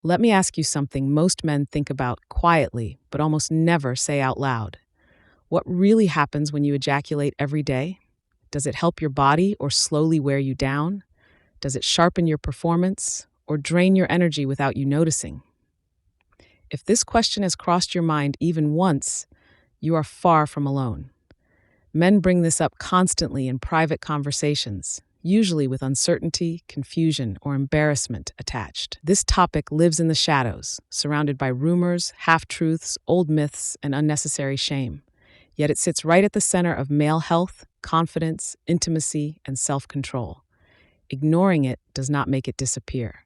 Let me ask you something most men think about quietly, but almost never say out loud. What really happens when you ejaculate every day? Does it help your body or slowly wear you down? Does it sharpen your performance or drain your energy without you noticing? If this question has crossed your mind even once, you are far from alone. Men bring this up constantly in private conversations, usually with uncertainty, confusion, or embarrassment attached. This topic lives in the shadows, surrounded by rumors, half-truths, old myths, and unnecessary shame. Yet it sits right at the center of male health, confidence, intimacy, and self-control. Ignoring it does not make it disappear.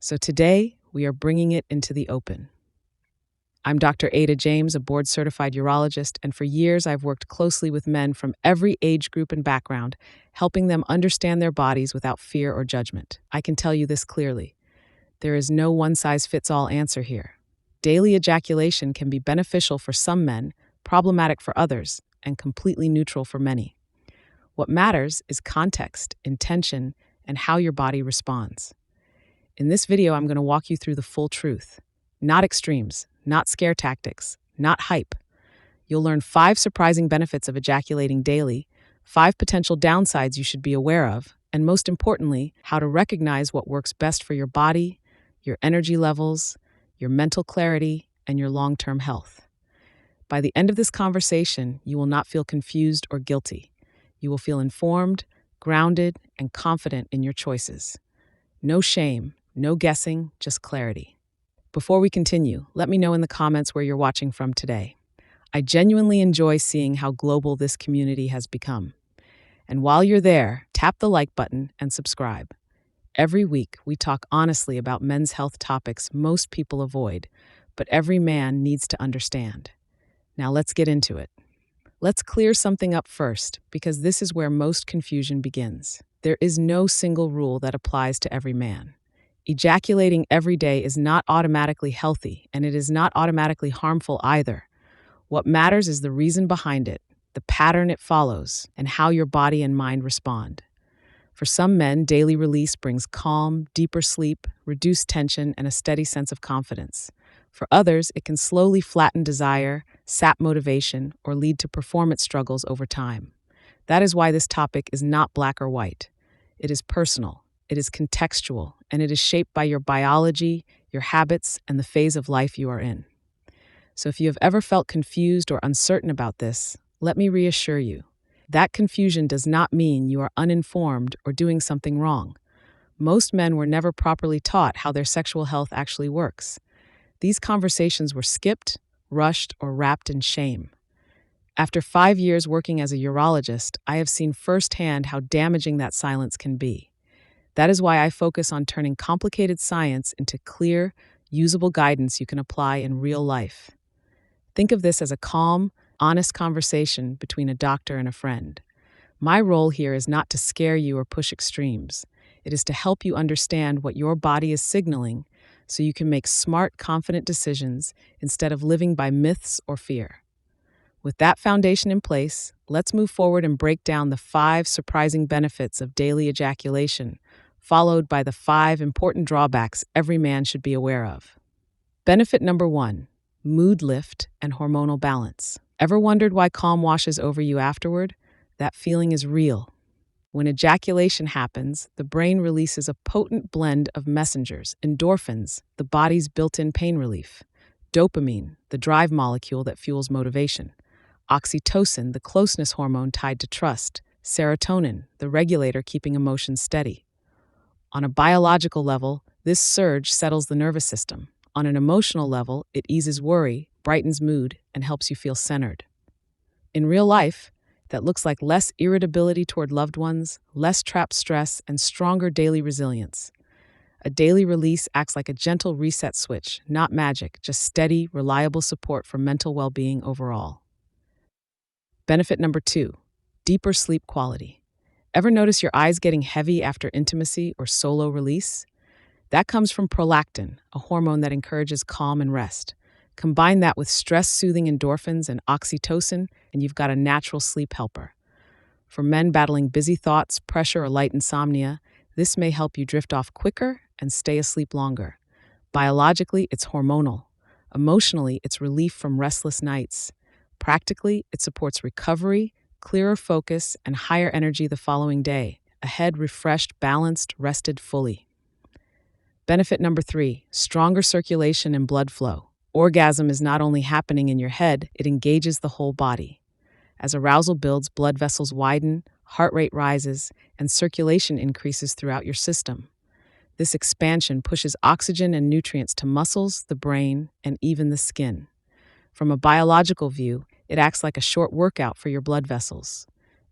So today, we are bringing it into the open. I'm Dr. Ada James, a board-certified urologist, and for years I've worked closely with men from every age group and background, helping them understand their bodies without fear or judgment. I can tell you this clearly. There is no one-size-fits-all answer here. Daily ejaculation can be beneficial for some men, problematic for others, and completely neutral for many. What matters is context, intention, and how your body responds. In this video, I'm going to walk you through the full truth. Not extremes, not scare tactics, not hype. You'll learn 5 surprising benefits of ejaculating daily, 5 potential downsides you should be aware of, and most importantly, how to recognize what works best for your body, your energy levels, your mental clarity, and your long-term health. By the end of this conversation, you will not feel confused or guilty. You will feel informed, grounded, and confident in your choices. No shame, no guessing, just clarity. Before we continue, let me know in the comments where you're watching from today. I genuinely enjoy seeing how global this community has become. And while you're there, tap the like button and subscribe. Every week, we talk honestly about men's health topics most people avoid, but every man needs to understand. Now let's get into it. Let's clear something up first, because this is where most confusion begins. There is no single rule that applies to every man. Ejaculating every day is not automatically healthy, and it is not automatically harmful either. What matters is the reason behind it, the pattern it follows, and how your body and mind respond. For some men, daily release brings calm, deeper sleep, reduced tension, and a steady sense of confidence. For others, it can slowly flatten desire, sap motivation, or lead to performance struggles over time. That is why this topic is not black or white. It is personal. It is contextual, and it is shaped by your biology, your habits, and the phase of life you are in. So if you have ever felt confused or uncertain about this, let me reassure you. That confusion does not mean you are uninformed or doing something wrong. Most men were never properly taught how their sexual health actually works. These conversations were skipped, rushed, or wrapped in shame. After 5 years working as a urologist, I have seen firsthand how damaging that silence can be. That is why I focus on turning complicated science into clear, usable guidance you can apply in real life. Think of this as a calm, honest conversation between a doctor and a friend. My role here is not to scare you or push extremes. It is to help you understand what your body is signaling so you can make smart, confident decisions instead of living by myths or fear. With that foundation in place, let's move forward and break down the 5 surprising benefits of daily ejaculation, followed by the 5 important drawbacks every man should be aware of. Benefit number 1, mood lift and hormonal balance. Ever wondered why calm washes over you afterward? That feeling is real. When ejaculation happens, the brain releases a potent blend of messengers, endorphins, the body's built-in pain relief, dopamine, the drive molecule that fuels motivation, oxytocin, the closeness hormone tied to trust, serotonin, the regulator keeping emotions steady. On a biological level, this surge settles the nervous system. On an emotional level, it eases worry, brightens mood, and helps you feel centered. In real life, that looks like less irritability toward loved ones, less trapped stress, and stronger daily resilience. A daily release acts like a gentle reset switch, not magic, just steady, reliable support for mental well-being overall. Benefit number 2, deeper sleep quality. Ever notice your eyes getting heavy after intimacy or solo release? That comes from prolactin, a hormone that encourages calm and rest. Combine that with stress-soothing endorphins and oxytocin, and you've got a natural sleep helper. For men battling busy thoughts, pressure, or light insomnia, this may help you drift off quicker and stay asleep longer. Biologically, it's hormonal. Emotionally, it's relief from restless nights. Practically, it supports recovery, clearer focus, and higher energy the following day. A head refreshed, balanced, rested fully. Benefit number 3, stronger circulation and blood flow. Orgasm is not only happening in your head, it engages the whole body. As arousal builds, blood vessels widen, heart rate rises, and circulation increases throughout your system. This expansion pushes oxygen and nutrients to muscles, the brain, and even the skin. From a biological view, it acts like a short workout for your blood vessels.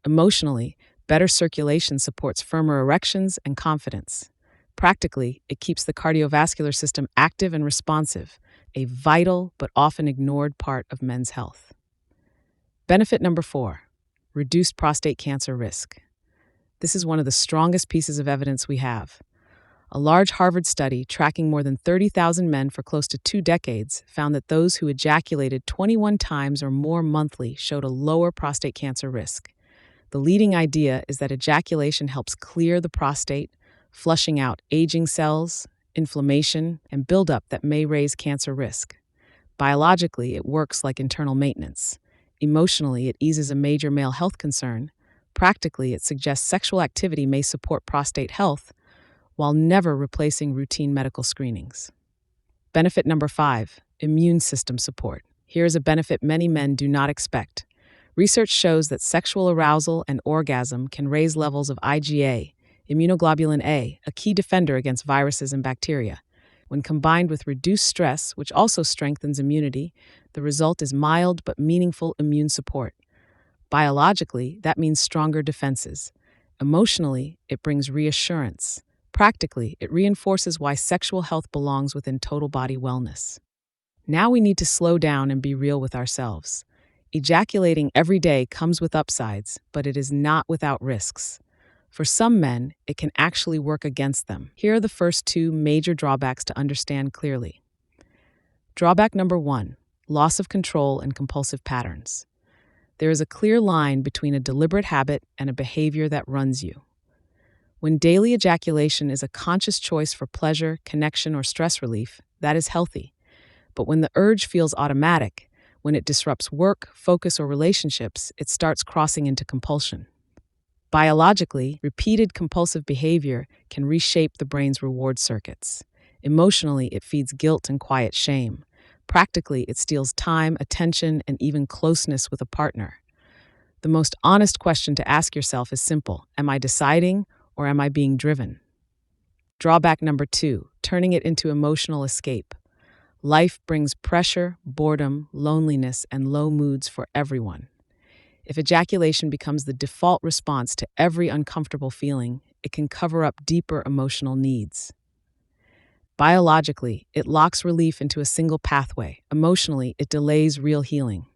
Emotionally, better circulation supports firmer erections and confidence. Practically, it keeps the cardiovascular system active and responsive, a vital but often ignored part of men's health. Benefit number 4, reduced prostate cancer risk. This is one of the strongest pieces of evidence we have. A large Harvard study tracking more than 30,000 men for close to 2 decades found that those who ejaculated 21 times or more monthly showed a lower prostate cancer risk. The leading idea is that ejaculation helps clear the prostate, flushing out aging cells, inflammation, and buildup that may raise cancer risk. Biologically, it works like internal maintenance. Emotionally, it eases a major male health concern. Practically, it suggests sexual activity may support prostate health, while never replacing routine medical screenings. Benefit number 5, immune system support. Here is a benefit many men do not expect. Research shows that sexual arousal and orgasm can raise levels of IgA, immunoglobulin A, a key defender against viruses and bacteria. When combined with reduced stress, which also strengthens immunity, the result is mild but meaningful immune support. Biologically, that means stronger defenses. Emotionally, it brings reassurance. Practically, it reinforces why sexual health belongs within total body wellness. Now we need to slow down and be real with ourselves. Ejaculating every day comes with upsides, but it is not without risks. For some men, it can actually work against them. Here are the first 2 major drawbacks to understand clearly. Drawback number 1, loss of control and compulsive patterns. There is a clear line between a deliberate habit and a behavior that runs you. When daily ejaculation is a conscious choice for pleasure, connection, or stress relief, that is healthy. But when the urge feels automatic, when it disrupts work, focus, or relationships, it starts crossing into compulsion. Biologically, repeated compulsive behavior can reshape the brain's reward circuits. Emotionally, it feeds guilt and quiet shame. Practically, it steals time, attention, and even closeness with a partner. The most honest question to ask yourself is simple: am I deciding, or am I being driven? Drawback number 2, turning it into emotional escape. Life brings pressure, boredom, loneliness, and low moods for everyone. If ejaculation becomes the default response to every uncomfortable feeling, it can cover up deeper emotional needs. Biologically, it locks relief into a single pathway. Emotionally, it delays real healing.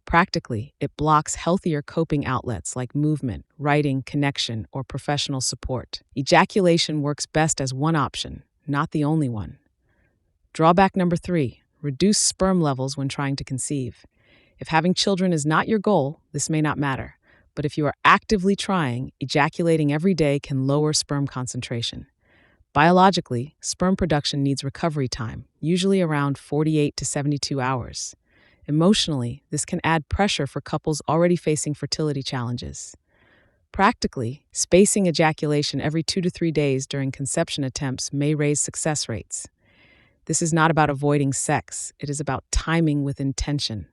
Practically, it blocks healthier coping outlets like movement, writing, connection, or professional support. Ejaculation works best as one option, not the only one. Drawback number 3, reduced sperm levels when trying to conceive. If having children is not your goal, this may not matter. But if you are actively trying, ejaculating every day can lower sperm concentration. Biologically, sperm production needs recovery time, usually around 48 to 72 hours. Emotionally, this can add pressure for couples already facing fertility challenges. Practically, spacing ejaculation every 2 to 3 days during conception attempts may raise success rates. This is not about avoiding sex, it is about timing with intention.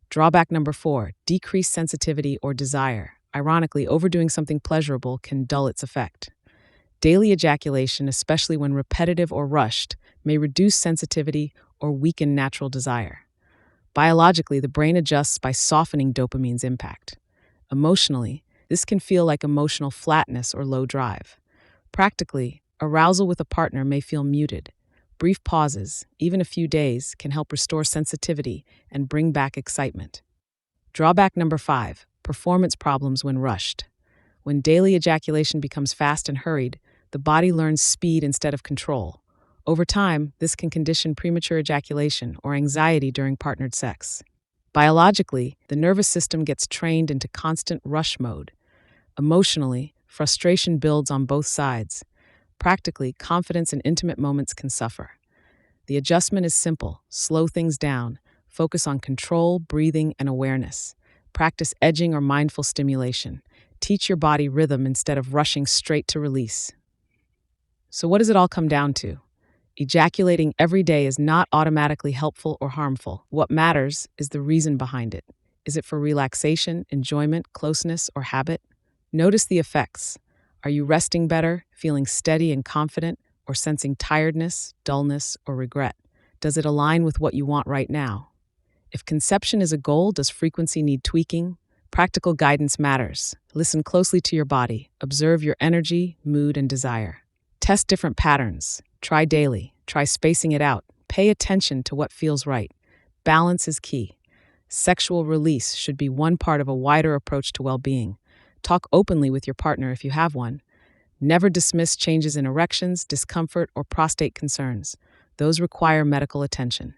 Drawback number 4, decreased sensitivity or desire. Ironically, overdoing something pleasurable can dull its effect. Daily ejaculation, especially when repetitive or rushed, may reduce sensitivity or weaken natural desire. Biologically, the brain adjusts by softening dopamine's impact. Emotionally, this can feel like emotional flatness or low drive. Practically, arousal with a partner may feel muted. Brief pauses, even a few days, can help restore sensitivity and bring back excitement. Drawback number 5, performance problems when rushed. When daily ejaculation becomes fast and hurried, the body learns speed instead of control. Over time, this can condition premature ejaculation or anxiety during partnered sex. Biologically, the nervous system gets trained into constant rush mode. Emotionally, frustration builds on both sides. Practically, confidence in intimate moments can suffer. The adjustment is simple. Slow things down. Focus on control, breathing, and awareness. Practice edging or mindful stimulation. Teach your body rhythm instead of rushing straight to release. So what does it all come down to? Ejaculating every day is not automatically helpful or harmful. What matters is the reason behind it. Is it for relaxation, enjoyment, closeness, or habit? Notice the effects. Are you resting better, feeling steady and confident, or sensing tiredness, dullness, or regret? Does it align with what you want right now? If conception is a goal, does frequency need tweaking? Practical guidance matters. Listen closely to your body. Observe your energy, mood, and desire. Test different patterns. Try daily. Try spacing it out. Pay attention to what feels right. Balance is key. Sexual release should be one part of a wider approach to well-being. Talk openly with your partner if you have one. Never dismiss changes in erections, discomfort, or prostate concerns. Those require medical attention.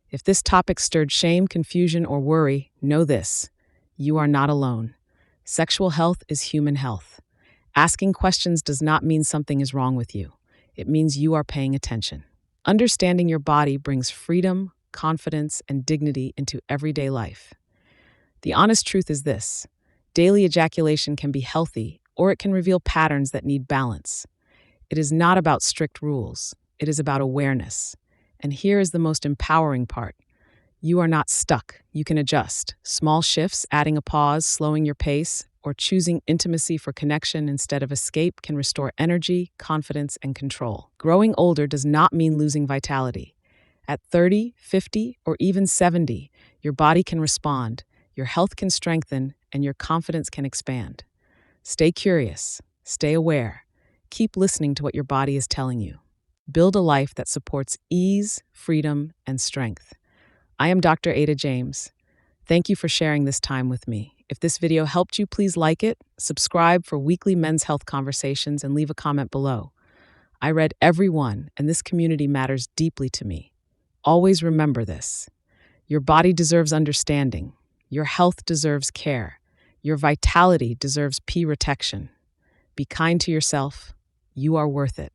If this topic stirred shame, confusion, or worry, know this: you are not alone. Sexual health is human health. Asking questions does not mean something is wrong with you. It means you are paying attention. Understanding your body brings freedom, confidence, and dignity into everyday life. The honest truth is this: daily ejaculation can be healthy, or it can reveal patterns that need balance. It is not about strict rules. It is about awareness. And here is the most empowering part. You are not stuck. You can adjust. Small shifts, adding a pause, slowing your pace, or choosing intimacy for connection instead of escape can restore energy, confidence, and control. Growing older does not mean losing vitality. At 30, 50, or even 70, your body can respond, your health can strengthen, and your confidence can expand. Stay curious. Stay aware. Keep listening to what your body is telling you. Build a life that supports ease, freedom, and strength. I am Dr. Ada James. Thank you for sharing this time with me. If this video helped you, please like it, subscribe for weekly men's health conversations, and leave a comment below. I read every one, and this community matters deeply to me. Always remember this: your body deserves understanding. Your health deserves care. Your vitality deserves protection. Be kind to yourself. You are worth it.